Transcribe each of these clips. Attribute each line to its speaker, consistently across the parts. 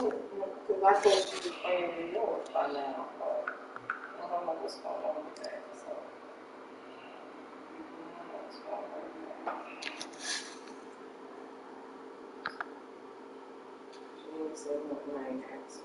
Speaker 1: because I thought she was playing New York by now, but I don't know what's going on with that. So I don't know what's going on with that. June 7th, 9 acts.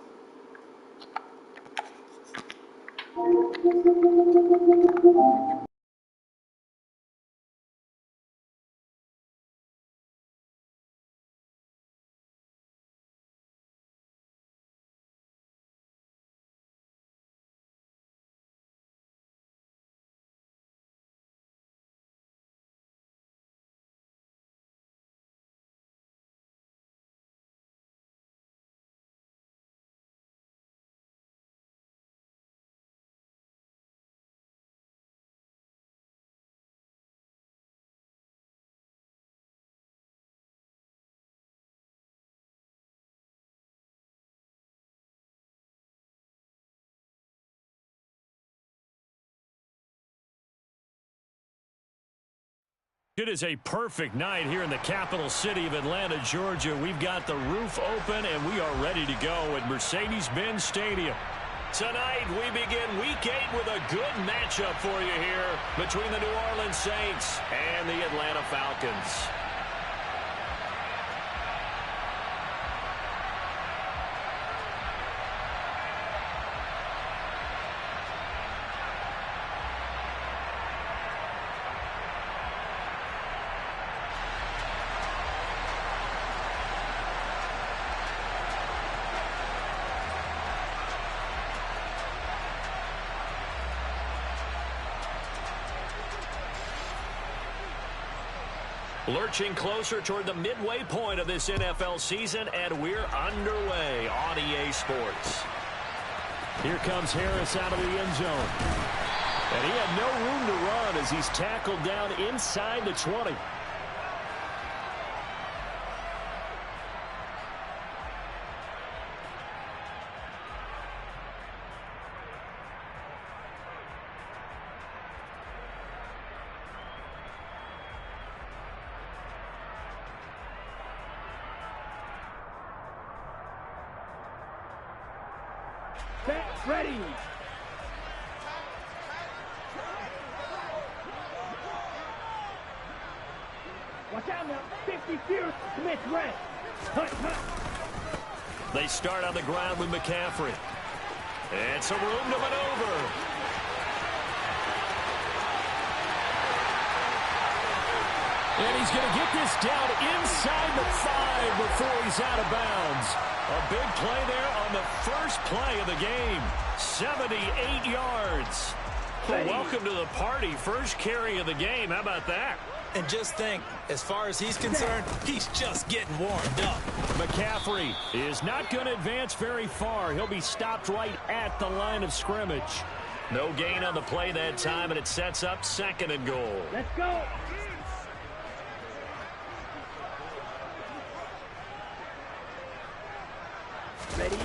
Speaker 2: It is a perfect night here in the capital city of Atlanta, Georgia. We've got the roof open, and we are ready to go at Mercedes-Benz Stadium. Tonight, we begin Week 8 with a good matchup for you here between the New Orleans Saints and the Atlanta Falcons. Lurching closer toward the midway point of this NFL season, and we're underway on EA Sports. Here comes Harris out of the end zone. And he had no room to run as he's tackled down inside the 20.
Speaker 3: Ready. Watch out now. 50 Fierce. Smith red.
Speaker 2: They start on the ground with McCaffrey. And some room to maneuver. And he's going to get this down inside the 5 before he's out of bounds. A big play there on the first play of the game. 78 yards. Well, welcome to the party. First carry of the game. How about that?
Speaker 4: And just think, as far as he's concerned, he's just getting warmed up.
Speaker 2: McCaffrey is not going to advance very far. He'll be stopped right at the line of scrimmage. No gain on the play that time, and it sets up 2nd and goal.
Speaker 3: Let's go. Ready?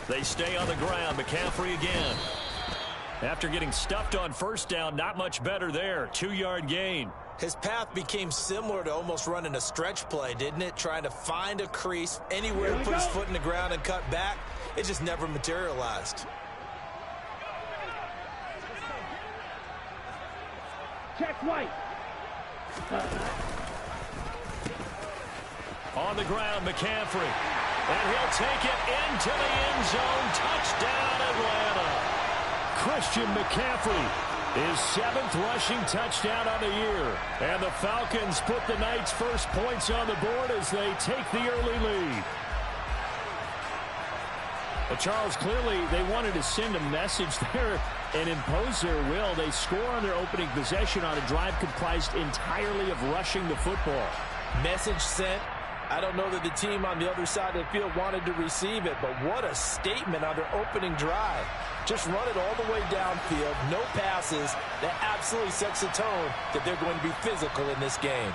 Speaker 2: They stay on the ground. McCaffrey again. After getting stuffed on first down, not much better there. 2-yard gain.
Speaker 4: His path became similar to almost running a stretch play, didn't it? Trying to find a crease, anywhere to put his foot in the ground and cut back. It just never materialized.
Speaker 3: Check right.
Speaker 2: On the ground, McCaffrey. And he'll take it into the end zone. Touchdown, Atlanta. Christian McCaffrey, his 7th rushing touchdown on the year. And the Falcons put the Knights' first points on the board as they take the early lead. Well, Charles, clearly they wanted to send a message there and impose their will. They score on their opening possession on a drive comprised entirely of rushing the football.
Speaker 4: Message sent. I don't know that the team on the other side of the field wanted to receive it, but what a statement on their opening drive. Just run it all the way downfield, no passes. That absolutely sets the tone that they're going to be physical in this game.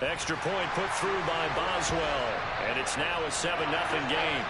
Speaker 2: Extra point put through by Boswell, and it's now a 7-0 game.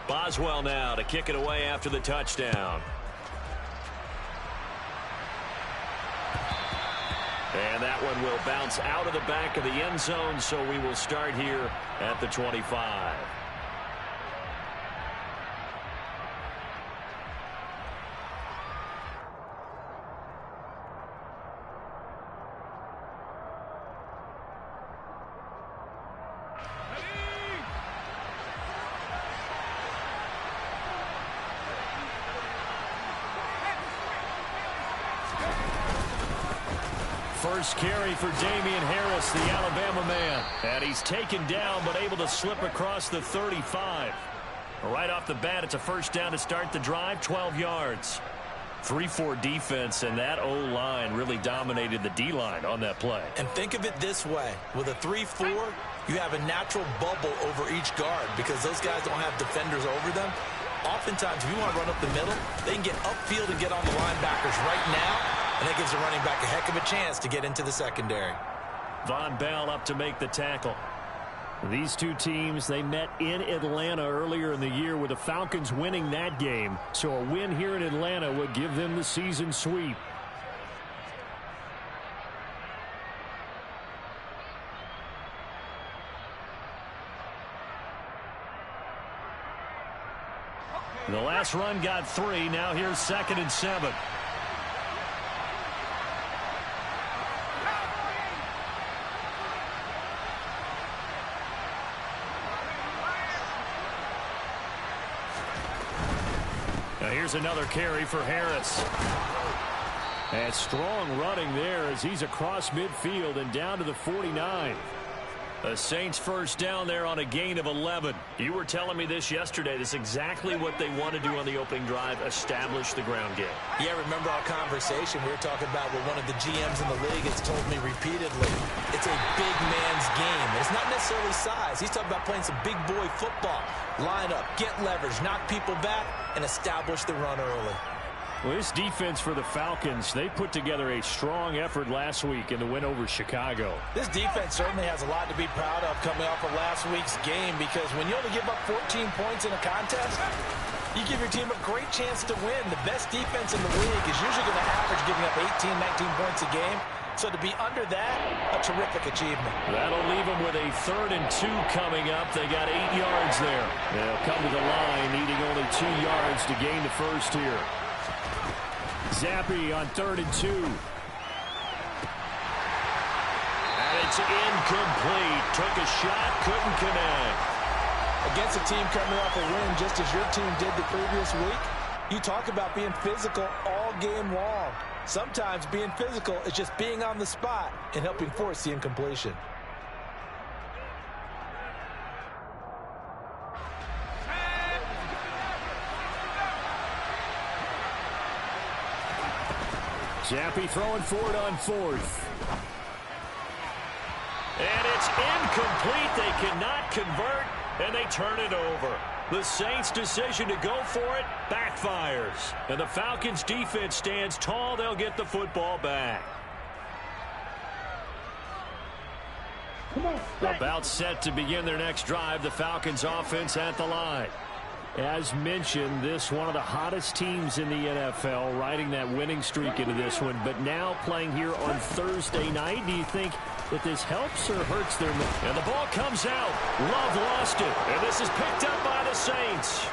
Speaker 2: Boswell now to kick it away after the touchdown. And that one will bounce out of the back of the end zone, so we will start here at the 25. First carry for Damian Harris, the Alabama man. And he's taken down, but able to slip across the 35. Right off the bat, it's a first down to start the drive, 12 yards. 3-4 defense, and that O-line really dominated the D-line on that play.
Speaker 4: And think of it this way. With a 3-4, you have a natural bubble over each guard because those guys don't have defenders over them. Oftentimes, if you want to run up the middle, they can get upfield and get on the linebackers right now. And that gives the running back a heck of a chance to get into the secondary.
Speaker 2: Von Bell up to make the tackle. These two teams, they met in Atlanta earlier in the year with the Falcons winning that game. So a win here in Atlanta would give them the season sweep. The last run got 3. Now here's 2nd and 7. Here's another carry for Harris. And strong running there as he's across midfield and down to the 49. The Saints first down there on a gain of 11. You were telling me this yesterday. This is exactly what they want to do on the opening drive, establish the ground game.
Speaker 4: Yeah, remember our conversation we were talking about what one of the GMs in the league has told me repeatedly. It's a big man's game. It's not necessarily size. He's talking about playing some big boy football. Line up, get leverage, knock people back, and establish the run early.
Speaker 2: Well, this defense for the Falcons, they put together a strong effort last week in the win over Chicago.
Speaker 4: This defense certainly has a lot to be proud of coming off of last week's game because when you only give up 14 points in a contest, you give your team a great chance to win. The best defense in the league is usually going to average giving up 18, 19 points a game. So to be under that, a terrific achievement.
Speaker 2: That'll leave them with a 3rd and 2 coming up. They got 8 yards there. They'll come to the line needing only 2 yards to gain the first here. Zappi on 3rd and 2. And it's incomplete. Took a shot, couldn't connect.
Speaker 4: Against a team coming off a win just as your team did the previous week, you talk about being physical all game long. Sometimes being physical is just being on the spot and helping force the incompletion.
Speaker 2: Zappi throwing forward on 4th. And it's incomplete. They cannot convert, and they turn it over. The Saints' decision to go for it backfires. And the Falcons' defense stands tall. They'll get the football back. About set to begin their next drive. The Falcons' offense at the line. As mentioned, this one of the hottest teams in the NFL, riding that winning streak into this one, but now playing here on Thursday night. Do you think that this helps or hurts their... And the ball comes out. Love lost it, and this is picked up by the Saints.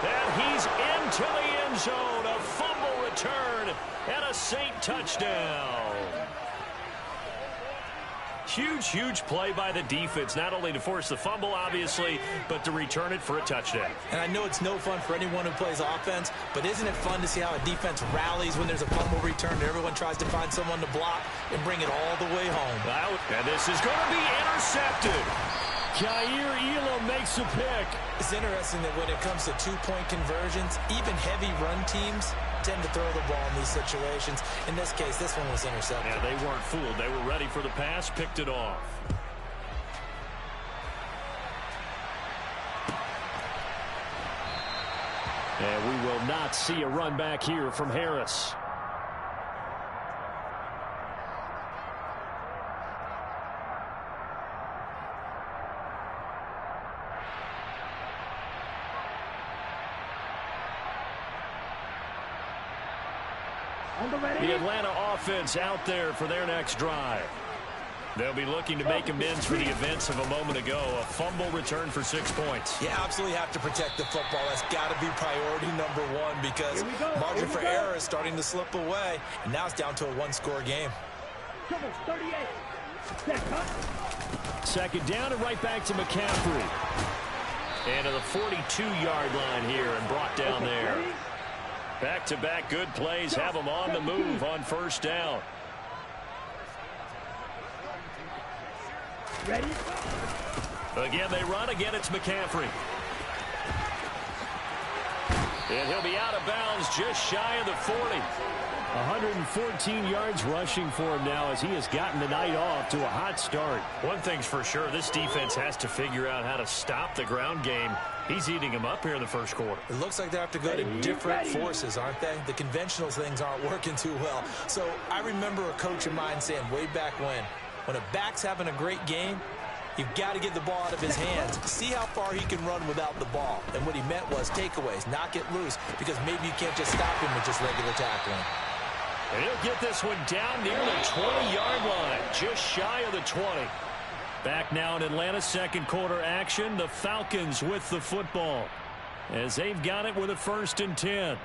Speaker 2: And he's into the end zone. A fumble return and a Saint touchdown. Huge, huge play by the defense, not only to force the fumble, obviously, but to return it for a touchdown.
Speaker 4: And I know it's no fun for anyone who plays offense, but isn't it fun to see how a defense rallies when there's a fumble return and everyone tries to find someone to block and bring it all the way home?
Speaker 2: Out, and this is going to be intercepted. Jair Elam makes a pick.
Speaker 4: It's interesting that when it comes to two-point conversions, even heavy run teams tend to throw the ball in these situations. In this case, this one was intercepted.
Speaker 2: Yeah, they weren't fooled. They were ready for the pass, picked it off. And we will not see a run back here from Harris. The Atlanta offense out there for their next drive. They'll be looking to make amends for the events of a moment ago. A fumble return for 6 points.
Speaker 4: You absolutely have to protect the football. That's got to be priority number one because margin for error is starting to slip away. And now it's down to a one-score game.
Speaker 3: 38.
Speaker 2: Second down and right back to McCaffrey. And to the 42-yard line here and brought down there. Back-to-back good plays have them on the move on first down.
Speaker 3: Ready?
Speaker 2: Again, they run. Again, it's McCaffrey. And he'll be out of bounds just shy of the 40. 114 yards rushing for him now as he has gotten the night off to a hot start. One thing's for sure, this defense has to figure out how to stop the ground game. He's eating them up here in the first quarter.
Speaker 4: It looks like they have to go to different forces, aren't they? The conventional things aren't working too well. So I remember a coach of mine saying way back when a back's having a great game, you've got to get the ball out of his hands. See how far he can run without the ball. And what he meant was takeaways, knock it loose, because maybe you can't just stop him with just regular tackling.
Speaker 2: And he'll get this one down near the 20-yard line, just shy of the 20. Back now in Atlanta, second quarter action. The Falcons with the football as they've got it with a 1st and 10.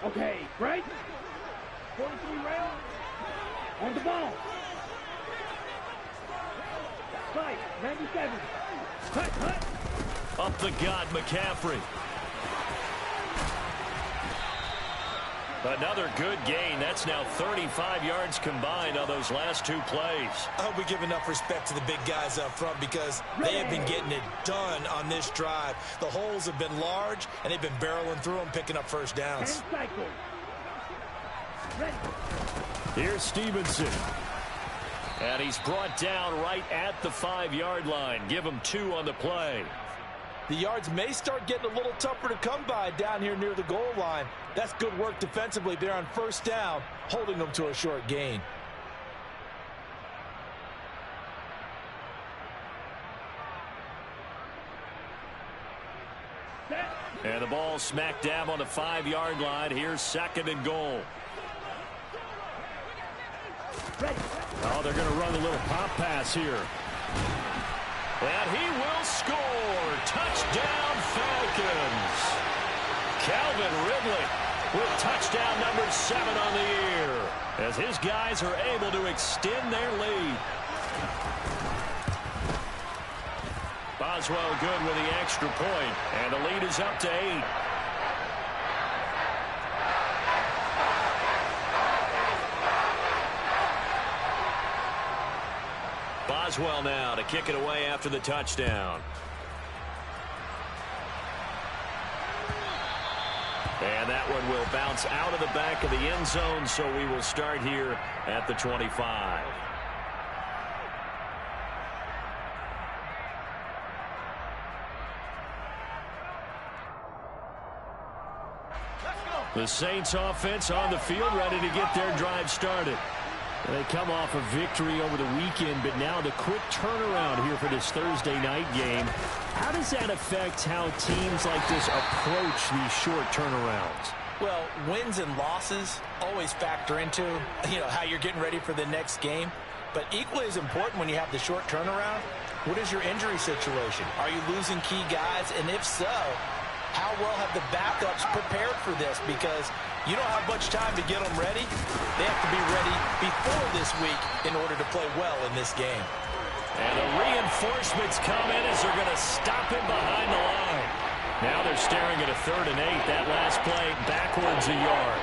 Speaker 3: Okay, right? 43 round. On the ball. Fight, 97. Cut.
Speaker 2: Up the gut, McCaffrey. Another good gain. That's now 35 yards combined on those last 2 plays.
Speaker 4: I hope we give enough respect to the big guys up front because they have been getting it done on this drive. The holes have been large, and they've been barreling through them, picking up first downs.
Speaker 2: Here's Stevenson. And he's brought down right at the 5-yard line. Give him 2 on the play.
Speaker 4: The yards may start getting a little tougher to come by down here near the goal line. That's good work defensively there on first down, holding them to a short gain.
Speaker 2: And the ball smack dab on the 5-yard line. Here's 2nd and goal. Oh, they're going to run a little pop pass here. And he will score. Touchdown, Falcons. Calvin Ridley with touchdown number 7 on the year as his guys are able to extend their lead. Boswell good with the extra point, and the lead is up to 8. Boswell now to kick it away after the touchdown. And that one will bounce out of the back of the end zone, so we will start here at the 25. The Saints offense on the field, ready to get their drive started. They come off a victory over the weekend, but now the quick turnaround here for this Thursday night game. How does that affect how teams like this approach these short turnarounds?
Speaker 4: Well, wins and losses always factor into, how you're getting ready for the next game. But equally as important when you have the short turnaround, what is your injury situation? Are you losing key guys? And if so, how well have the backups prepared for this? Because you don't have much time to get them ready. They have to be ready before this week in order to play well in this game.
Speaker 2: And the reinforcements come in as they're going to stop him behind the line. Now they're staring at a 3rd and 8. That last play backwards a yard.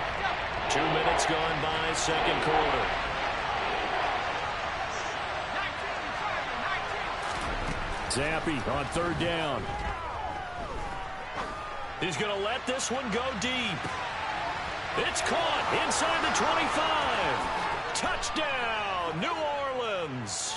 Speaker 2: 2 minutes gone by, second quarter. Zappi on 3rd down. He's going to let this one go deep. It's caught inside the 25. Touchdown, New Orleans.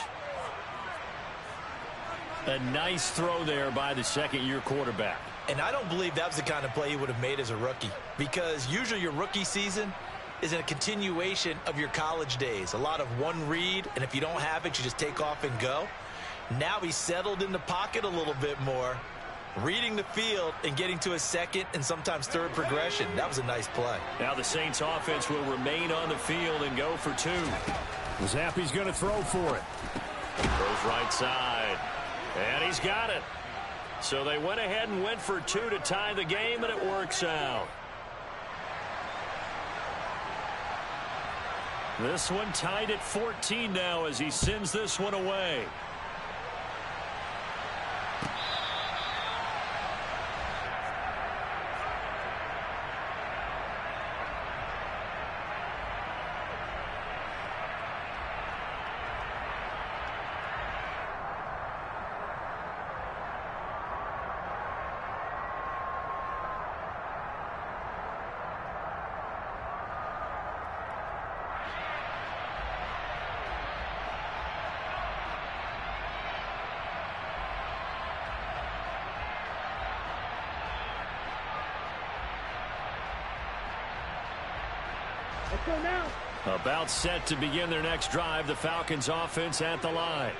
Speaker 2: A nice throw there by the second-year quarterback.
Speaker 4: And I don't believe that was the kind of play he would have made as a rookie, because usually your rookie season is a continuation of your college days. A lot of one read, and if you don't have it, you just take off and go. Now he's settled in the pocket a little bit more, reading the field and getting to a second and sometimes third progression. That was a nice play.
Speaker 2: Now the Saints offense will remain on the field and go for two.
Speaker 3: Zappe's going to throw for it.
Speaker 2: Throws right side. And he's got it. So they went ahead and went for two to tie the game, and it works out. This one tied at 14 now as he sends this one away.
Speaker 3: Let's go now.
Speaker 2: About set to begin their next drive, the Falcons offense at the line.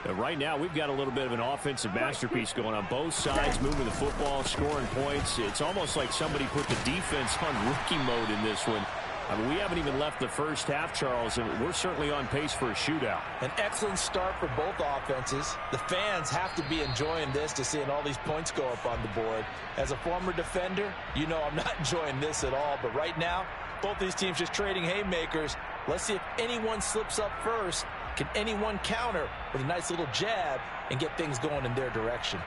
Speaker 2: Right now, we've got a little bit of an offensive masterpiece going on both sides, moving the football, scoring points. It's almost like somebody put the defense on rookie mode in this one. I mean, we haven't even left the first half, Charles, and we're certainly on pace for a shootout.
Speaker 4: An excellent start for both offenses. The fans have to be enjoying this to seeing all these points go up on the board. As a former defender, you know I'm not enjoying this at all, but right now, both these teams just trading haymakers. Let's see if anyone slips up first. Can anyone counter with a nice little jab and get things going in their direction?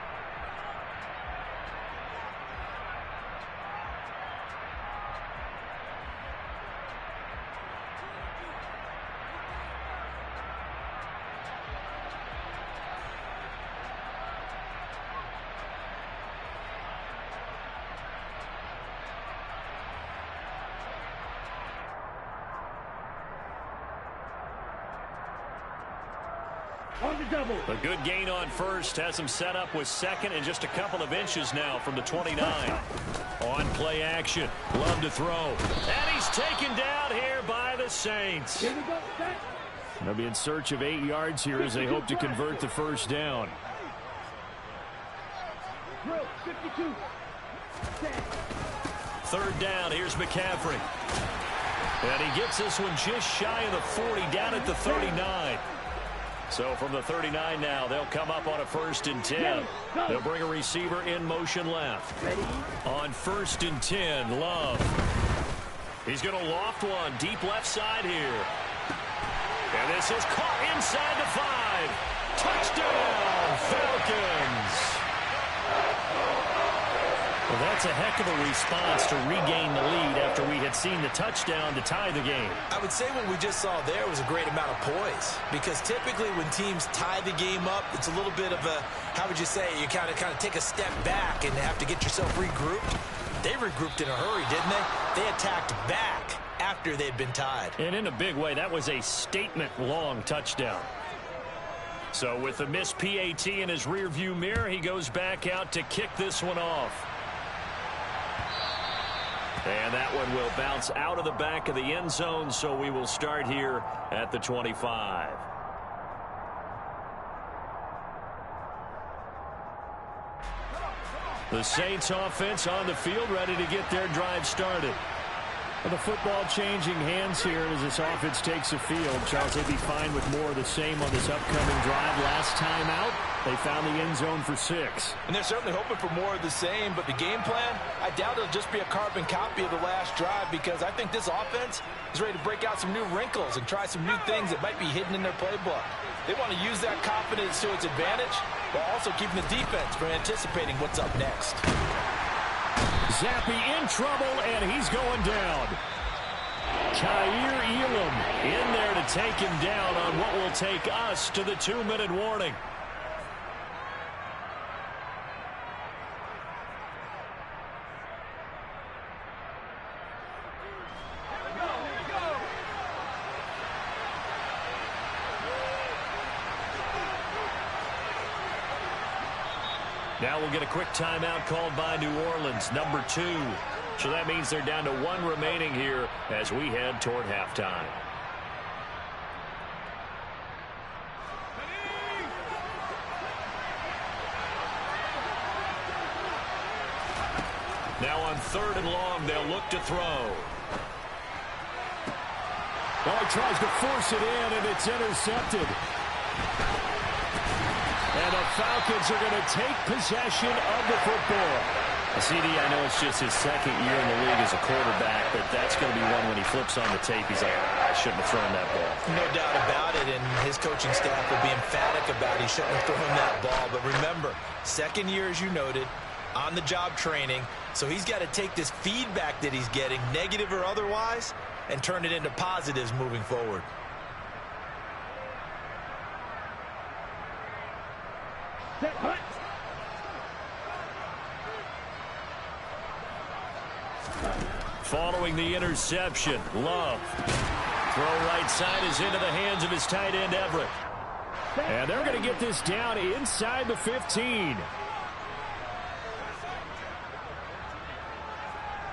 Speaker 3: On the double.
Speaker 2: A good gain on first has him set up with second and just a couple of inches now from the 29. On play action. Love to throw. And he's taken down here by the Saints.
Speaker 3: Here we go. Set.
Speaker 2: They'll be in search of 8 yards here as they hope to convert the first down.
Speaker 3: Drill. 52. Set.
Speaker 2: Third down. Here's McCaffrey. And he gets this one just shy of the 40, down at the 39. So from the 39 now, they'll come up on a 1st and 10. They'll bring a receiver in motion left.
Speaker 3: Ready.
Speaker 2: On 1st and 10, Love. He's going to loft one deep left side here. And this is caught inside the 5. Touchdown, Falcons. Well, that's a heck of a response to regain the lead after we had seen the touchdown to tie the game.
Speaker 4: I would say what we just saw there was a great amount of poise, because typically when teams tie the game up, it's a little bit of a, how would you say, you kind of take a step back and have to get yourself regrouped. They regrouped in a hurry, didn't they? They attacked back after they'd been tied.
Speaker 2: And in a big way, that was a statement-long touchdown. So with the missed PAT in his rearview mirror, he goes back out to kick this one off. And that one will bounce out of the back of the end zone, so we will start here at the 25. The Saints offense on the field, ready to get their drive started. Well, the football changing hands here as this offense takes the field. Charles, they'd be fine with more of the same on this upcoming drive. Last time out, they found the end zone for 6.
Speaker 4: And they're certainly hoping for more of the same, but the game plan, I doubt it'll just be a carbon copy of the last drive, because I think this offense is ready to break out some new wrinkles and try some new things that might be hidden in their playbook. They want to use that confidence to its advantage, while also keeping the defense from anticipating what's up next.
Speaker 2: Zappe in trouble, and he's going down. Kaiir Elam in there to take him down on what will take us to the 2-minute warning. Now we'll get a quick timeout called by New Orleans, number 2. So that means they're down to 1 remaining here as we head toward halftime. Now on 3rd and long, they'll look to throw.
Speaker 5: Oh, he tries to force it in, and it's intercepted. And the Falcons are going to take possession of the football.
Speaker 2: CD, I know it's just his 2nd year in the league as a quarterback, but that's going to be one when he flips on the tape. He's like, I shouldn't have thrown that ball.
Speaker 4: No doubt about it, and his coaching staff will be emphatic about he shouldn't have thrown that ball. But remember, 2nd year, as you noted, on-the-job training, so he's got to take this feedback that he's getting, negative or otherwise, and turn it into positives moving forward.
Speaker 3: Set, hut.
Speaker 2: Following the interception, Love. Throw right side is into the hands of his tight end, Everett.
Speaker 5: And they're going to get this down inside the 15.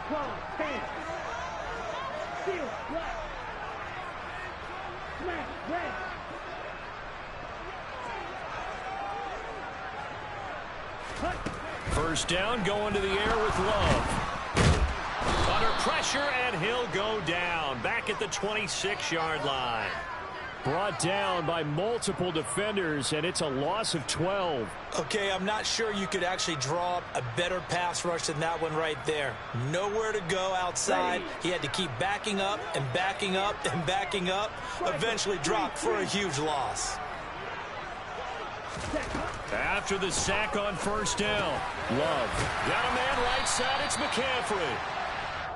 Speaker 3: 12, 10. Steal, black. Smash, red. Hut.
Speaker 2: First down, going to the air with Love. Under pressure, and he'll go down. Back at the 26-yard line.
Speaker 5: Brought down by multiple defenders, and it's a loss of 12.
Speaker 4: Okay, I'm not sure you could actually draw up a better pass rush than that one right there. Nowhere to go outside. He had to keep backing up and backing up and backing up. Eventually dropped for a huge loss.
Speaker 2: After the sack on first down, Love. Got a man right side, it's McCaffrey.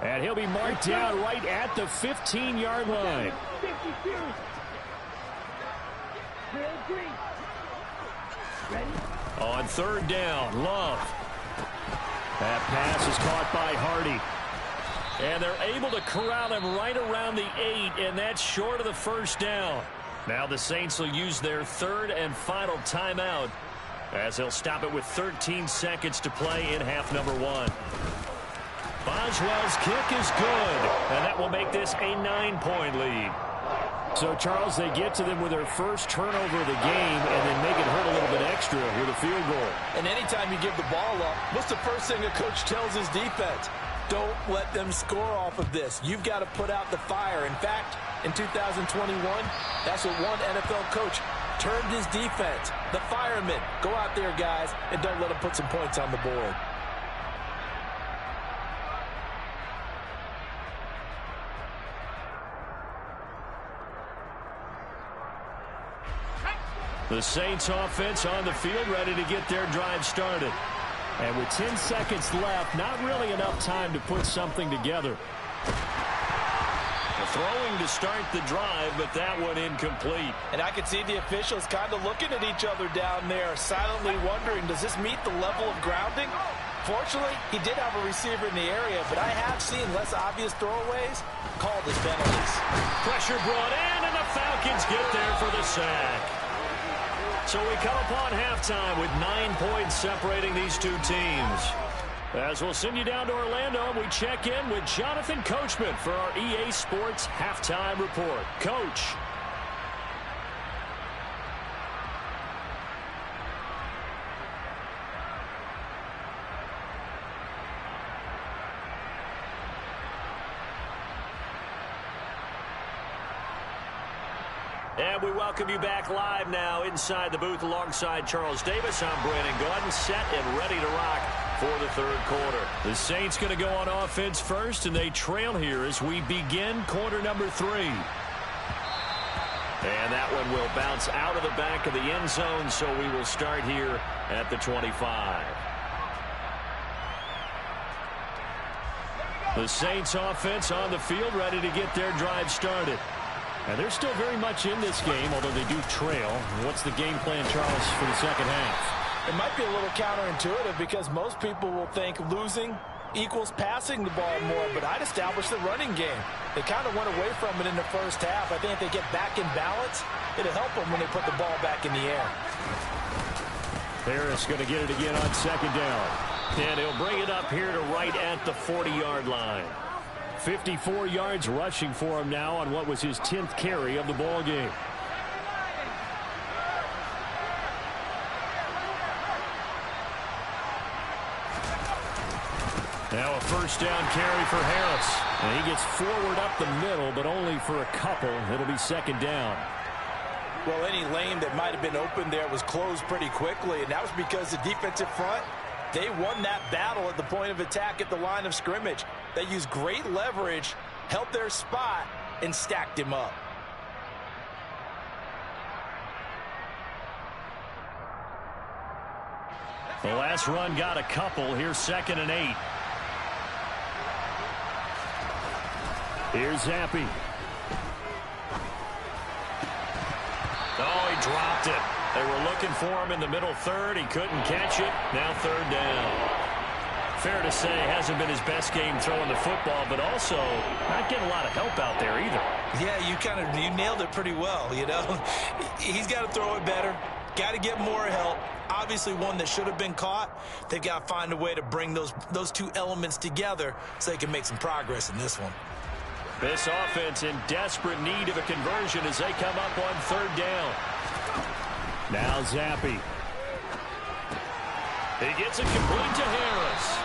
Speaker 5: And he'll be marked down right at the 15-yard line.
Speaker 3: 52. Real green. Ready?
Speaker 2: On 3rd down, Love. That pass is caught by Hardy. And they're able to corral him right around the 8, and that's short of the first down. Now the Saints will use their 3rd and final timeout as they'll stop it with 13 seconds to play in half number 1. Boswell's kick is good, and that will make this a 9-point lead.
Speaker 5: So, Charles, they get to them with their first turnover of the game and then make it hurt a little bit extra with a field goal.
Speaker 4: And anytime you give the ball up, what's the first thing a coach tells his defense? Don't let them score off of this. You've got to put out the fire. In fact, in 2021, that's what one NFL coach termed his defense. The firemen. Go out there, guys, and don't let them put some points on the board.
Speaker 2: The Saints offense on the field, ready to get their drive started.
Speaker 5: And with 10 seconds left, not really enough time to put something together.
Speaker 2: Throwing to start the drive, but that one incomplete.
Speaker 4: And I could see the officials kind of looking at each other down there, silently wondering, does this meet the level of grounding? Fortunately, he did have a receiver in the area, but I have seen less obvious throwaways called as penalties.
Speaker 2: Pressure brought in, and the Falcons get there for the sack. So we come upon halftime with 9 points separating these two teams. As we'll send you down to Orlando, we check in with Jonathan Coachman for our EA Sports Halftime Report. Coach. And we welcome you back live now inside the booth alongside Charles Davis. I'm Brandon Gaudin, set and ready to rock for the 3rd quarter. The Saints going to go on offense first, and they trail here as we begin quarter number 3. And that one will bounce out of the back of the end zone, so we will start here at the 25. The Saints offense on the field, ready to get their drive started.
Speaker 5: And they're still very much in this game, although they do trail. What's the game plan, Charles, for the second half?
Speaker 4: It might be a little counterintuitive because most people will think losing equals passing the ball more, but I'd establish the running game. They kind of went away from it in the first half. I think if they get back in balance, it'll help them when they put the ball back in the air.
Speaker 2: Harris going to get it again on second down. And he'll bring it up here to right at the 40-yard line. 54 yards rushing for him now on what was his 10th carry of the ball game. Now a first down carry for Harris. And he gets forward up the middle, but only for a couple. It'll be second down.
Speaker 4: Well, any lane that might have been open there was closed pretty quickly, and that was because the defensive front, they won that battle at the point of attack at the line of scrimmage. They used great leverage, held their spot, and stacked him up.
Speaker 2: The last run got a couple. Here's 2nd and 8. Here's Zappe. Oh, he dropped it. They were looking for him in the middle third. He couldn't catch it. Now 3rd down. Fair to say, hasn't been his best game throwing the football, but also not getting a lot of help out there either.
Speaker 4: Yeah, you nailed it pretty well, you know. He's got to throw it better. Got to get more help. Obviously one that should have been caught. They've got to find a way to bring those two elements together so they can make some progress in this one.
Speaker 2: This offense in desperate need of a conversion as they come up on 3rd down. Now Zappe. He gets it complete to Harris.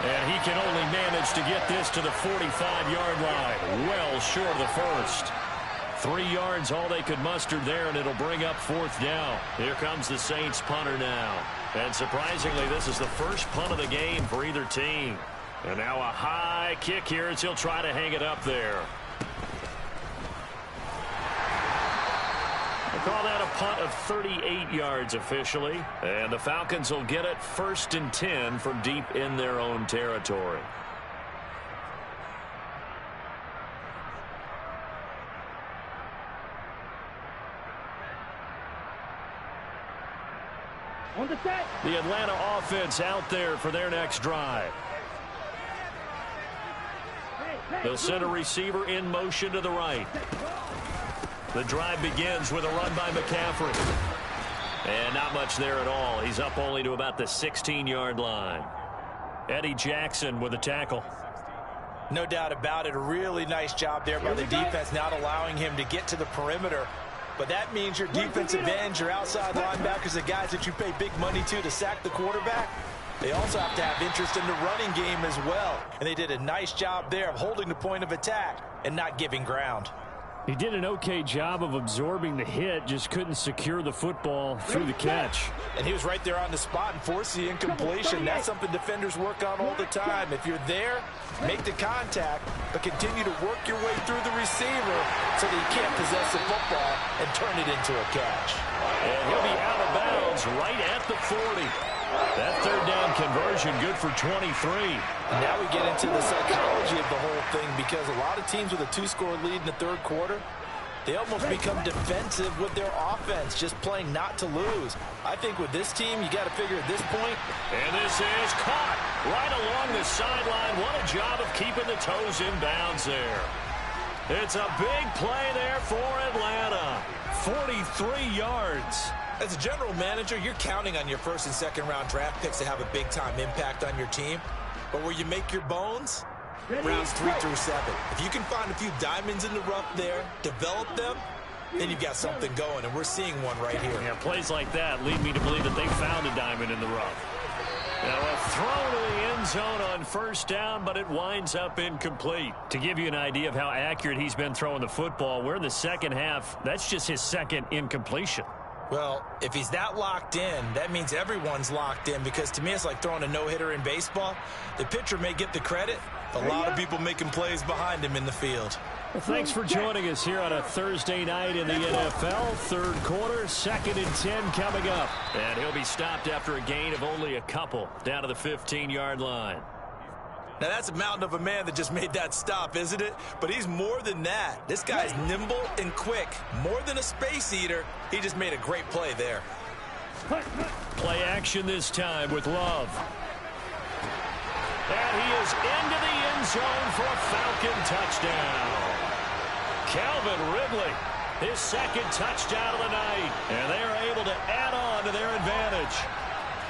Speaker 2: And he can only manage to get this to the 45-yard line. Well short of the first. 3 yards all they could muster there, and it'll bring up 4th down. Here comes the Saints punter now. And surprisingly, this is the first punt of the game for either team. And now a high kick here as he'll try to hang it up there. They call that a punt of 38 yards officially. And the Falcons will get it 1st and 10 from deep in their own territory.
Speaker 3: On the set.
Speaker 2: The Atlanta offense out there for their next drive. They'll send a receiver in motion to the right. The drive begins with a run by McCaffrey. And not much there at all. He's up only to about the 16-yard line. Eddie Jackson with a tackle.
Speaker 4: No doubt about it. A really nice job there by the defense, not allowing him to get to the perimeter. But that means your defensive ends, your outside linebackers, the guys that you pay big money to sack the quarterback, they also have to have interest in the running game as well. And they did a nice job there of holding the point of attack and not giving ground.
Speaker 5: He did an okay job of absorbing the hit, just couldn't secure the football through the catch.
Speaker 4: And he was right there on the spot and forced the incompletion. That's something defenders work on all the time. If you're there, make the contact, but continue to work your way through the receiver so that you can't possess the football and turn it into a catch.
Speaker 2: And he'll be out of bounds right at the 40. That 3rd down conversion good for 23.
Speaker 4: Now we get into the psychology of the whole thing, because a lot of teams with a 2-score lead in the 3rd quarter, they almost become defensive with their offense, just playing not to lose. I think with this team, you got to figure at this point.
Speaker 2: And this is caught right along the sideline. What a job of keeping the toes in bounds there. It's a big play there for Atlanta. 43 yards.
Speaker 4: As a general manager, you're counting on your 1st and 2nd round draft picks to have a big-time impact on your team. But where you make your bones, rounds 3 through 7. If you can find a few diamonds in the rough there, develop them, then you've got something going, and we're seeing one right here.
Speaker 2: Yeah, plays like that lead me to believe that they found a diamond in the rough. Now a throw to the end zone on 1st down, but it winds up incomplete. To give you an idea of how accurate he's been throwing the football, we're in the 2nd half. That's just his 2nd incompletion.
Speaker 4: Well, if he's that locked in, that means everyone's locked in, because to me it's like throwing a no-hitter in baseball. The pitcher may get the credit, a lot of people making plays behind him in the field.
Speaker 2: Well, thanks for joining us here on a Thursday night in the NFL. 3rd quarter, 2nd and 10 coming up. And he'll be stopped after a gain of only a couple down to the 15-yard line.
Speaker 4: Now, that's a mountain of a man that just made that stop, isn't it? But he's more than that. This guy's nimble and quick. More than a space eater, he just made a great play there.
Speaker 2: Play action this time with Love. And he is into the end zone for a Falcon touchdown. Calvin Ridley, his 2nd touchdown of the night. And they are able to add on to their advantage.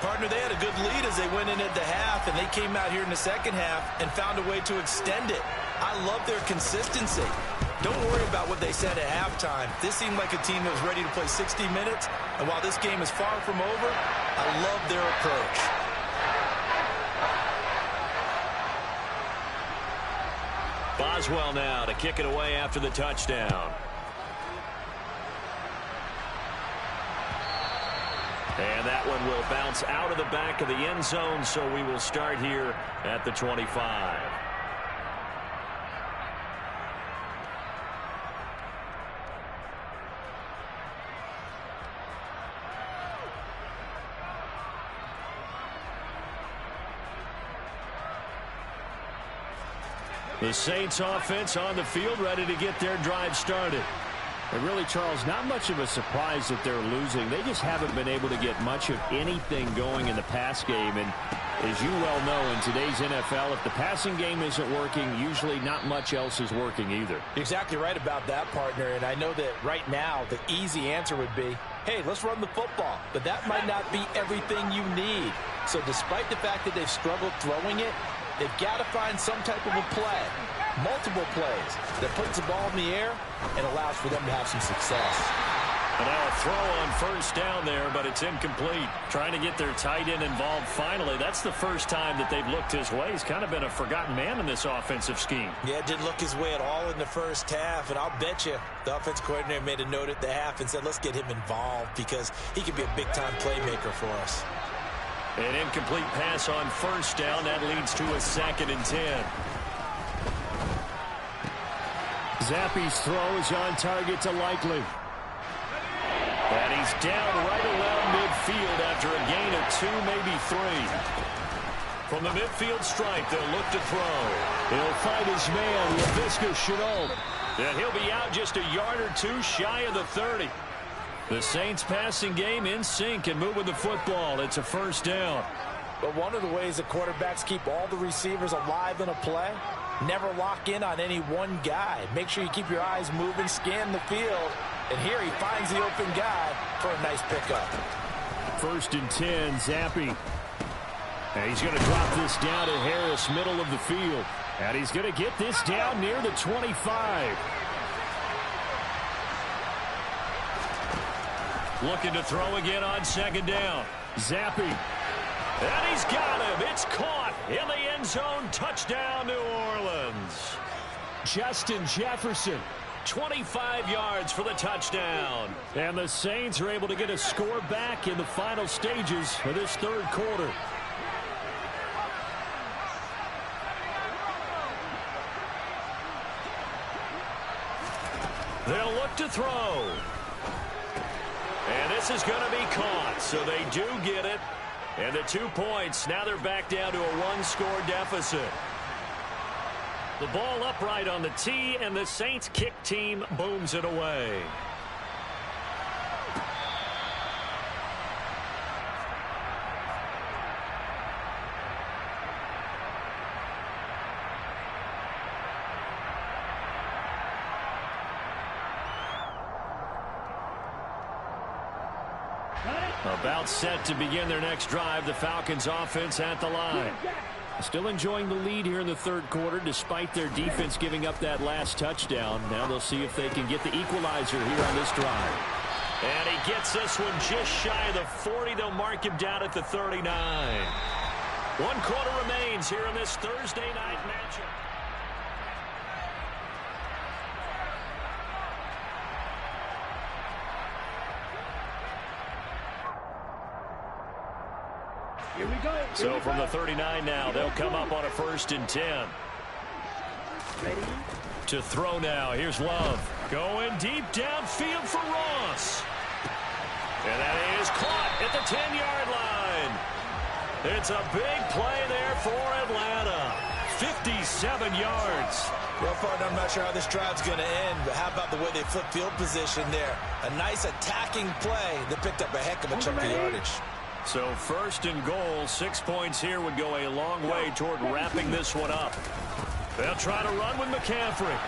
Speaker 4: Partner, they had a good lead as they went into the half, and they came out here in the second half and found a way to extend it. I love their consistency. Don't worry about what they said at halftime. This seemed like a team that was ready to play 60 minutes, and while this game is far from over, I love their approach.
Speaker 2: Boswell now to kick it away after the touchdown. And that one will bounce out of the back of the end zone, so we will start here at the 25. The Saints offense on the field, ready to get their drive started.
Speaker 5: And really, Charles, not much of a surprise that they're losing. They just haven't been able to get much of anything going in the pass game. And as you well know, in today's NFL, if the passing game isn't working, usually not much else is working either.
Speaker 4: You're exactly right about that, partner. And I know that right now the easy answer would be, hey, let's run the football. But that might not be everything you need. So despite the fact that they've struggled throwing it, they've got to find some type of a play, multiple plays, that puts the ball in the air and allows for them to have some success.
Speaker 2: And now a throw on first down there, but it's incomplete. Trying to get their tight end involved finally. That's the first time that they've looked his way. He's kind of been a forgotten man in this offensive scheme.
Speaker 4: Yeah, it didn't look his way at all in the first half, and I'll bet you the offense coordinator made a note at the half and said, let's get him involved because he could be a big-time playmaker for us.
Speaker 2: An incomplete pass on first down. That leads to a 2nd and 10.
Speaker 5: Zappe's throw is on target to Likely.
Speaker 2: And he's down right around midfield after a gain of 2, maybe 3. From the midfield stripe, they'll look to throw.
Speaker 5: He'll fight his man, Laviska Shenault.
Speaker 2: And he'll be out just a yard or 2 shy of the 30. The Saints passing game in sync and moving the football. It's a first down.
Speaker 4: But one of the ways that quarterbacks keep all the receivers alive in a play, never lock in on any one guy. Make sure you keep your eyes moving, scan the field. And here he finds the open guy for a nice pickup.
Speaker 5: 1st and 10, Zappe. And he's going to drop this down to Harris, middle of the field. And he's going to get this down near the 25.
Speaker 2: Looking to throw again on 2nd down.
Speaker 5: Zappe.
Speaker 2: And he's got him. It's caught in the end zone. Touchdown, New Orleans.
Speaker 5: Justin Jefferson.
Speaker 2: 25 yards for the touchdown.
Speaker 5: And the Saints are able to get a score back in the final stages of this 3rd quarter.
Speaker 2: They'll look to throw. And this is going to be caught, so they do get it. And the 2 points, now they're back down to a 1-score deficit. The ball upright on the tee, and the Saints kick team booms it away. About set to begin their next drive. The Falcons offense at the line.
Speaker 5: Still enjoying the lead here in the 3rd quarter despite their defense giving up that last touchdown. Now they'll see if they can get the equalizer here on this drive.
Speaker 2: And he gets this one just shy of the 40. They'll mark him down at the 39. 1 quarter remains here in this Thursday night matchup.
Speaker 3: Here we go.
Speaker 2: So from the 39 now, they'll come up on a 1st and 10.
Speaker 3: Ready?
Speaker 2: To throw now. Here's Love. Going deep downfield for Ross. And that is caught at the 10-yard line. It's a big play there for Atlanta. 57 yards.
Speaker 4: Well, partner, I'm not sure how this drive's going to end, but how about the way they flip field position there? A nice attacking play that picked up a heck of a chunk of yardage.
Speaker 2: So 1st and goal, 6 points here would go a long way toward wrapping this one up. They'll try to run with McCaffrey.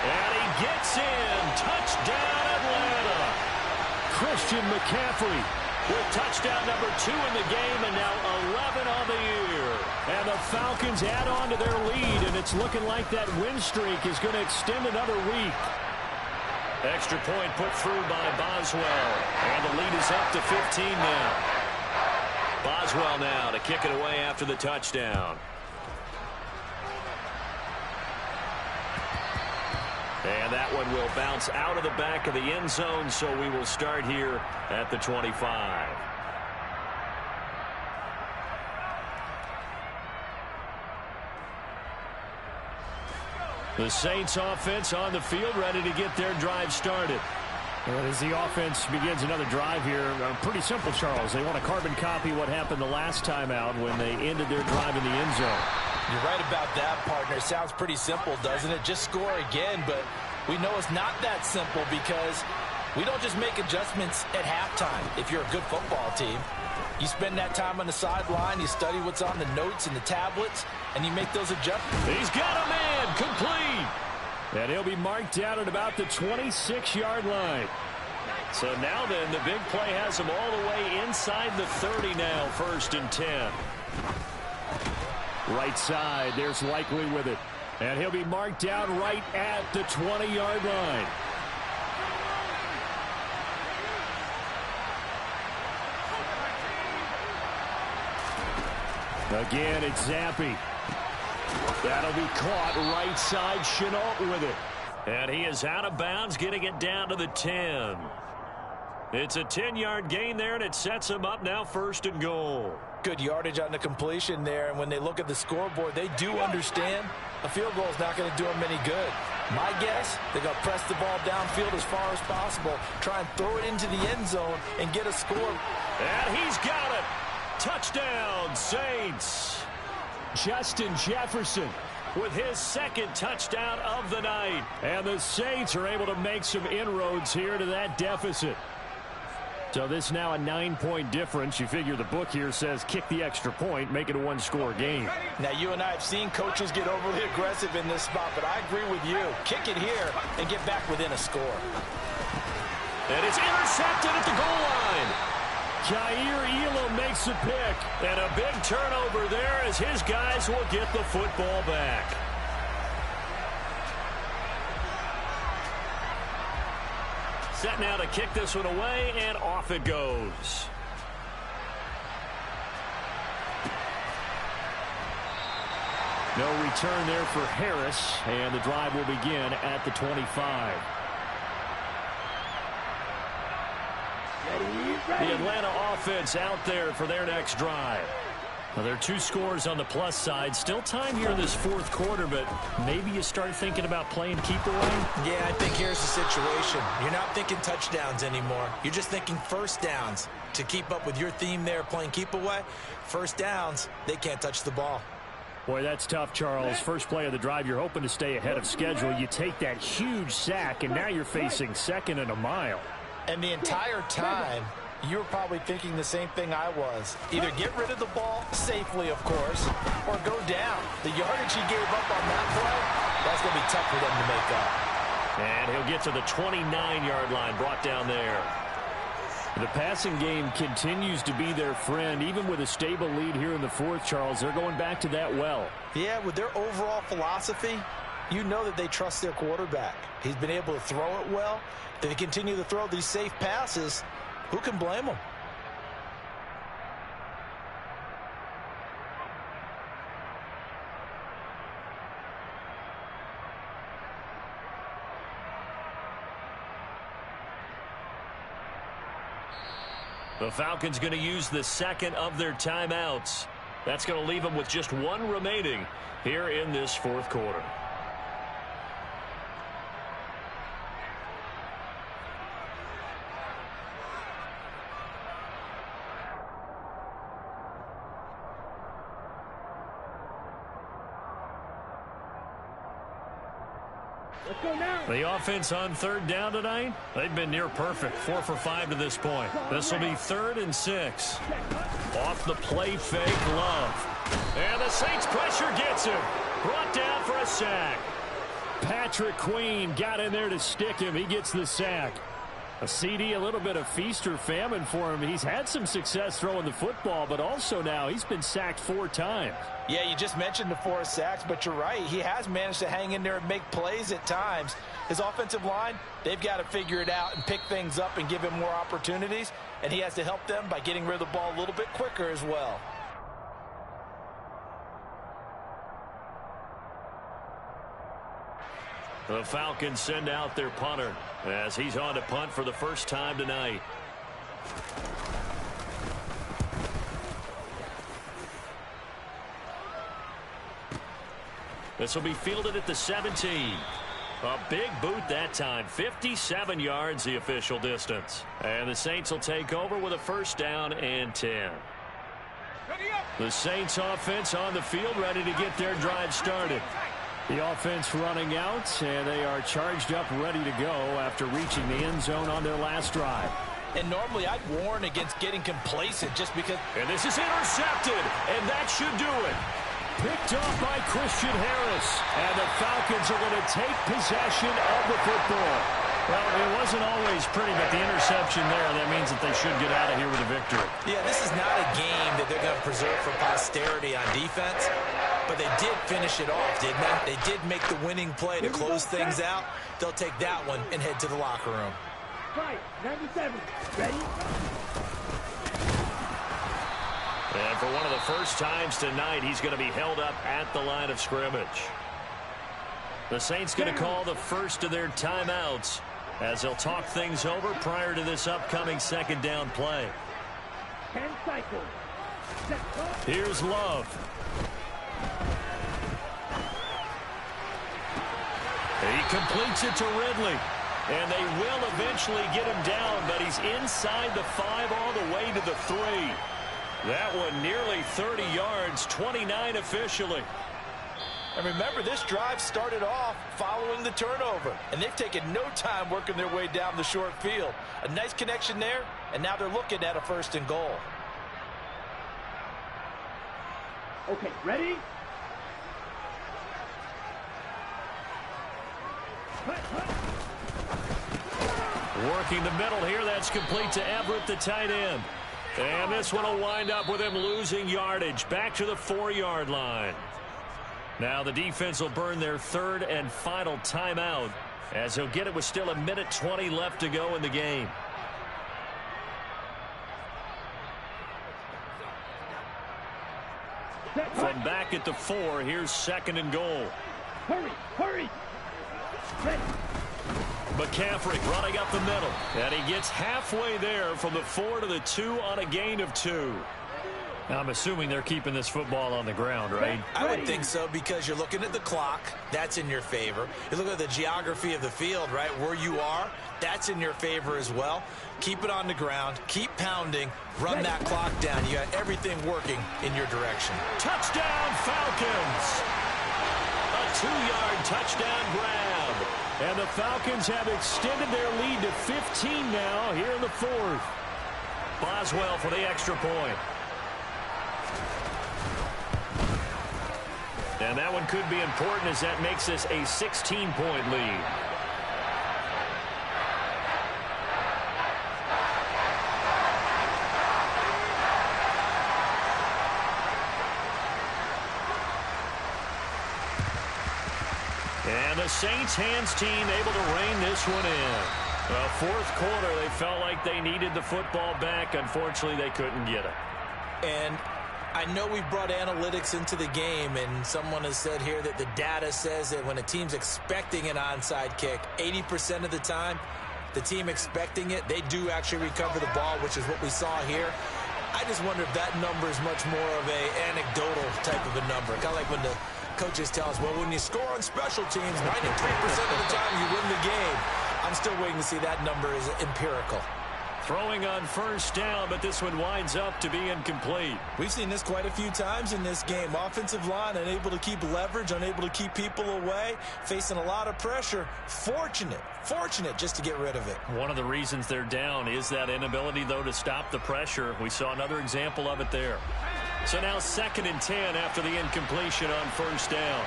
Speaker 2: And he gets in. Touchdown, Atlanta.
Speaker 5: Christian McCaffrey.
Speaker 2: with touchdown number 2 in the game, and now 11 on the year. And the Falcons add on to their lead, and it's looking like that win streak is going to extend another week. Extra point put through by Boswell, and the lead is up to 15 now. Boswell now to kick it away after the touchdown. And that one will bounce out of the back of the end zone, so we will start here at the 25. The Saints offense on the field, ready to get their drive started.
Speaker 5: Well, as the offense begins another drive here, pretty simple, Charles. They want to carbon copy what happened the last time out when they ended their drive in the end zone.
Speaker 4: You're right about that, partner. Sounds pretty simple, doesn't it? Just score again, but we know it's not that simple because we don't just make adjustments at halftime if you're a good football team. You spend that time on the sideline, you study what's on the notes and the tablets, and you make those adjustments.
Speaker 2: He's got a man, complete.
Speaker 5: And he'll be marked out at about the 26-yard line.
Speaker 2: So now then, the big play has him all the way inside the 30 now, 1st and 10.
Speaker 5: Right side, there's Likely with it. And he'll be marked down right at the 20-yard line. Again, it's Zampi. That'll be caught right side. Shenault with it.
Speaker 2: And he is out of bounds, getting it down to the 10. It's a 10-yard gain there, and it sets him up now 1st and goal.
Speaker 4: Good yardage on the completion there, and when they look at the scoreboard, they do understand a field goal is not going to do them any good. My guess, they're going to press the ball downfield as far as possible, try and throw it into the end zone and get a score.
Speaker 2: And he's got it. Touchdown, Saints.
Speaker 5: Justin Jefferson
Speaker 2: with his 2nd touchdown of the night.
Speaker 5: And the Saints are able to make some inroads here to that deficit. So this now a 9-point difference. You figure the book here says kick the extra point, make it a 1-score game.
Speaker 4: Now, you and I have seen coaches get overly aggressive in this spot, but I agree with you. Kick it here and get back within a score.
Speaker 2: And it's intercepted at the goal line.
Speaker 5: Jair Elam makes a pick.
Speaker 2: And a big turnover there as his guys will get the football back. Set now to kick this one away, and off it goes.
Speaker 5: No return there for Harris, and the drive will begin at the 25.
Speaker 2: The Atlanta offense out there for their next drive. Well, there are 2 scores on the plus side. Still time here in this 4th quarter, but maybe you start thinking about playing keep away.
Speaker 4: Yeah, I think here's the situation. You're not thinking touchdowns anymore. You're just thinking first downs. To keep up with your theme there, playing keep away, first downs, they can't touch the ball.
Speaker 5: Boy, that's tough, Charles. First play of the drive, you're hoping to stay ahead of schedule. You take that huge sack, and now you're facing 2nd and a mile.
Speaker 4: And the entire time, you were probably thinking the same thing I was. Either get rid of the ball, safely of course, or go down. The yardage he gave up on that play, that's going to be tough for them to make up.
Speaker 2: And he'll get to the 29-yard line, brought down there.
Speaker 5: The passing game continues to be their friend. Even with a stable lead here in the 4th, Charles, they're going back to that well.
Speaker 4: Yeah, with their overall philosophy, you know that they trust their quarterback. He's been able to throw it well. If they continue to throw these safe passes, who can blame them?
Speaker 2: The Falcons going to use the 2nd of their timeouts. That's going to leave them with just 1 remaining here in this 4th quarter.
Speaker 3: Let's go now.
Speaker 2: The offense on 3rd down tonight, they've been near perfect. 4 for 5 to this point. This will be 3rd and 6. Off the play fake, Love. And the Saints pressure gets him. Brought down for a sack.
Speaker 5: Patrick Queen got in there to stick him. He gets the sack. A CD, a little bit of feast or famine for him. He's had some success throwing the football, but also now he's been sacked 4 times.
Speaker 4: Yeah, you just mentioned the 4 sacks, but you're right. He has managed to hang in there and make plays at times. His offensive line, they've got to figure it out and pick things up and give him more opportunities, and he has to help them by getting rid of the ball a little bit quicker as well.
Speaker 2: The Falcons send out their punter as he's on to punt for the first time tonight. This will be fielded at the 17. A big boot that time. 57 yards the official distance. And the Saints will take over with a first down and 10. The Saints offense on the field, ready to get their drive started.
Speaker 5: The offense running out, and they are charged up, ready to go after reaching the end zone on their last drive.
Speaker 4: And normally I'd warn against getting complacent just because.
Speaker 2: And this is intercepted, and that should do it.
Speaker 5: Picked off by Christian Harris, and the Falcons are going to take possession of the football.
Speaker 2: Well, it wasn't always pretty, but the interception there, that means that they should get out of here with a victory.
Speaker 4: Yeah, this is not a game that they're going to preserve for posterity on defense, but they did finish it off, didn't they? They did make the winning play to close things out. They'll take that one and head to the locker room.
Speaker 3: Right, 97, ready?
Speaker 2: And for one of the first times tonight, he's going to be held up at the line of scrimmage. The Saints going to call the first of their timeouts as they'll talk things over prior to this upcoming second down play.
Speaker 3: 10 cycles.
Speaker 2: Here's Love. He completes it to Ridley. And they will eventually get him down, but he's inside the 5 all the way to the 3. That one nearly 30 yards, 29 officially.
Speaker 4: And remember, this drive started off following the turnover, and they've taken no time working their way down the short field. A nice connection there, and now they're looking at a 1st and goal.
Speaker 3: Okay, ready?
Speaker 2: Working the middle here, that's complete to Everett, the tight end. And this one will wind up with him losing yardage, back to the 4-yard line. Now the defense will burn their 3rd and final timeout as he'll get it with still 1:20 left to go in the game. From back at the 4, here's 2nd and goal.
Speaker 3: Hurry, hurry. Ready.
Speaker 2: McCaffrey running up the middle, and he gets halfway there from the 4 to the 2 on a gain of 2. Now, I'm assuming they're keeping this football on the ground, right?
Speaker 4: I would think so, because you're looking at the clock. That's in your favor. You look at the geography of the field, right, where you are. That's in your favor as well. Keep it on the ground. Keep pounding. Run that clock down. You got everything working in your direction.
Speaker 2: Touchdown, Falcons! A 2-yard touchdown grab.
Speaker 5: And the Falcons have extended their lead to 15 now here in the 4th.
Speaker 2: Boswell for the extra point. And that one could be important as that makes this a 16-point lead. And the Saints hands team able to rein this one in. Well, 4th quarter, they felt like they needed the football back. Unfortunately, they couldn't get it.
Speaker 4: And I know we've brought analytics into the game, and someone has said here that the data says that when a team's expecting an onside kick, 80% of the time, the team expecting it, they do actually recover the ball, which is what we saw here. I just wonder if that number is much more of a anecdotal type of a number. Kind of like when the coaches tell us, well, when you score on special teams, 93% of the time you win the game. I'm still waiting to see that number is empirical.
Speaker 2: Throwing on 1st down, but this one winds up to be incomplete.
Speaker 4: We've seen this quite a few times in this game. Offensive line unable to keep leverage, unable to keep people away, facing a lot of pressure. Fortunate just to get rid of it.
Speaker 2: One of the reasons they're down is that inability, though, to stop the pressure. We saw another example of it there. So now 2nd and 10 after the incompletion on 1st down.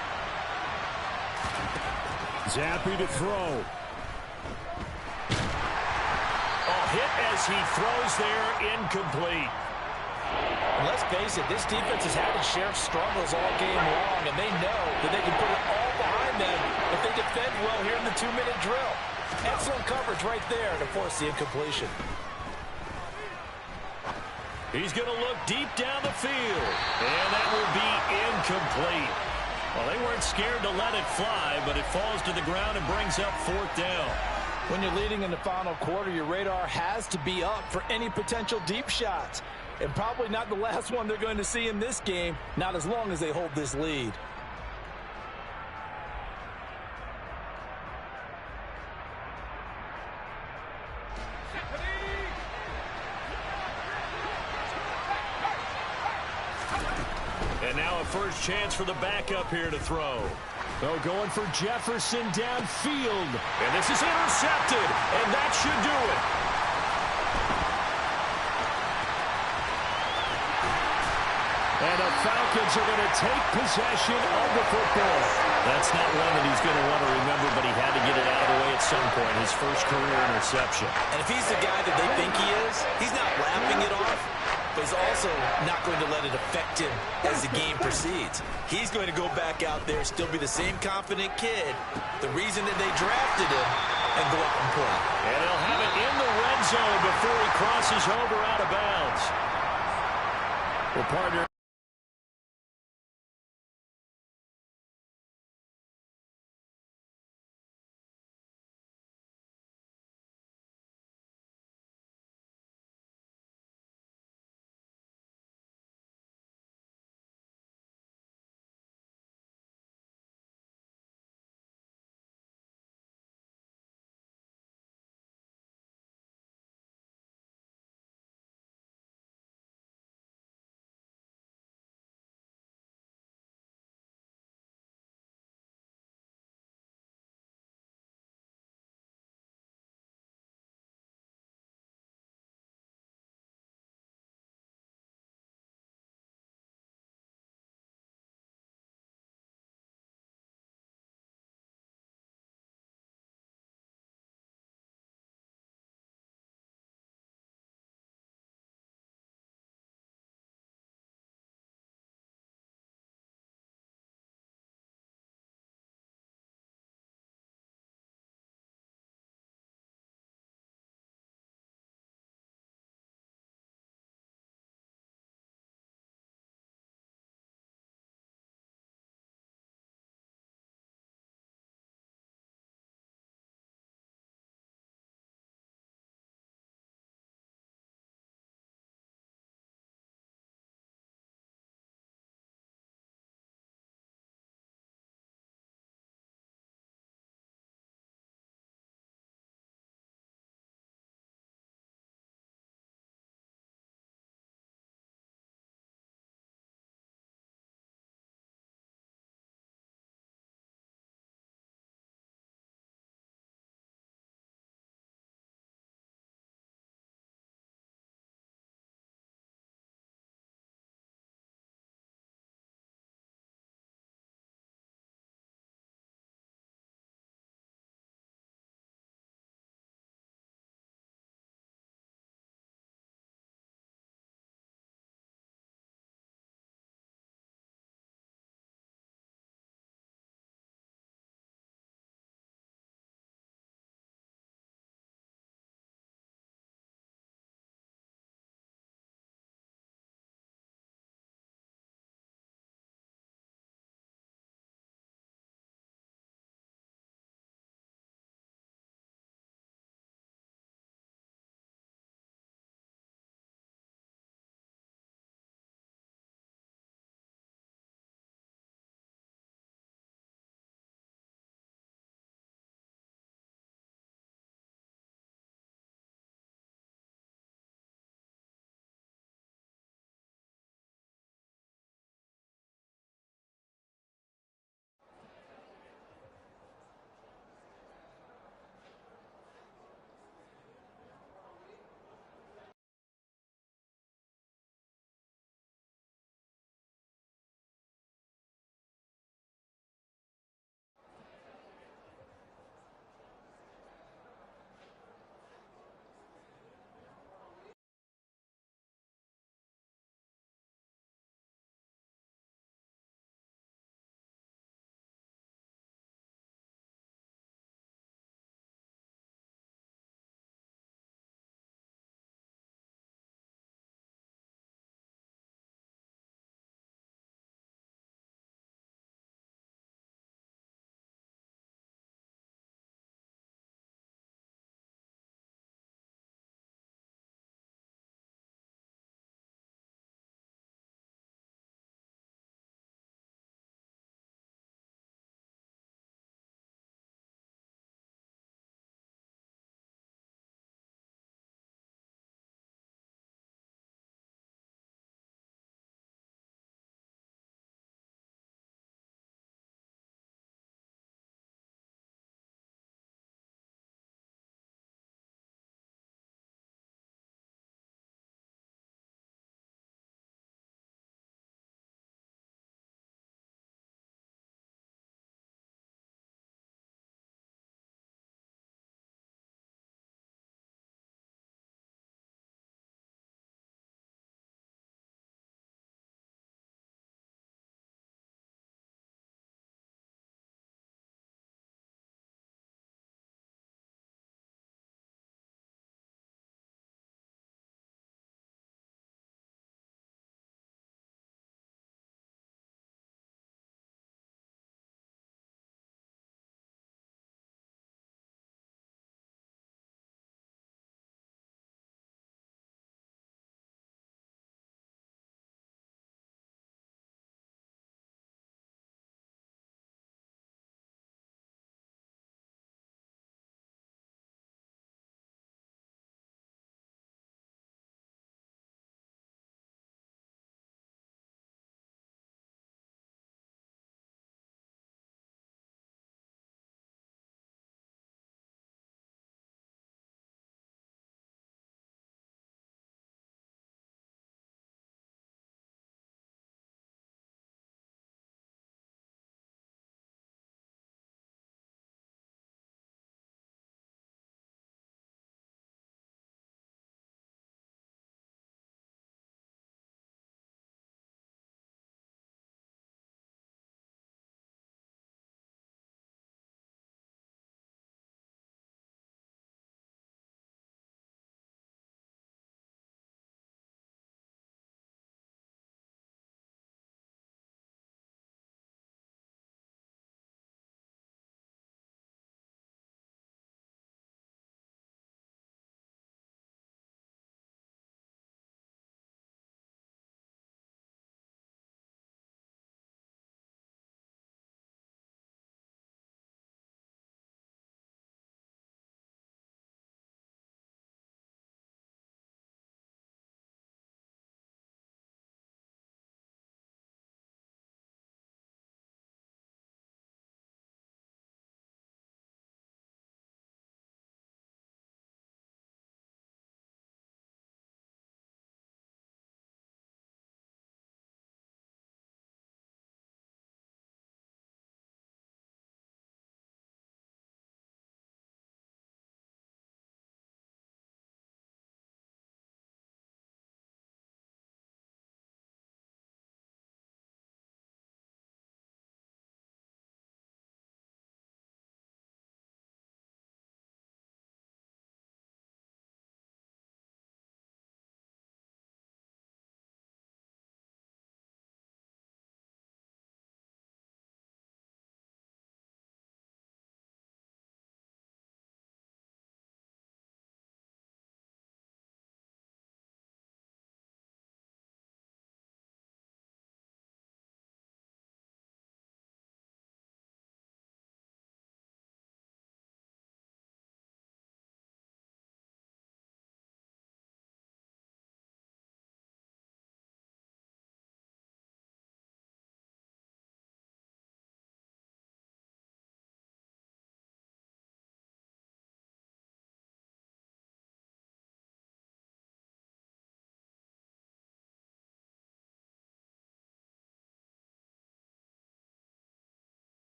Speaker 5: Zappe to throw.
Speaker 2: as he throws there, incomplete.
Speaker 4: And let's face it, this defense has had its share of struggles all game long, and they know that they can put it all behind them if they defend well here in the 2-minute drill. Excellent coverage right there to force the incompletion.
Speaker 2: He's going to look deep down the field, and that will be incomplete. Well, they weren't scared to let it fly, but it falls to the ground and brings up 4th down.
Speaker 4: When you're leading in the final quarter, your radar has to be up for any potential deep shots. And probably not the last one they're going to see in this game, not as long as they hold this lead.
Speaker 2: And now a first chance for the backup here to throw.
Speaker 5: So going for Jefferson downfield.
Speaker 2: And this is intercepted, and that should do it.
Speaker 5: And the Falcons are going to take possession of the football.
Speaker 2: That's not one that he's going to want to remember, but he had to get it out of the way at some point, his first career interception.
Speaker 4: And if he's the guy that they think he is, he's not lapping it off, but he's also not going to let it affect him as the game proceeds. He's going to go back out there, still be the same confident kid, the reason that they drafted him, and go out and play.
Speaker 2: And he'll have it in the red zone before he crosses over out of bounds.
Speaker 5: Well, partner,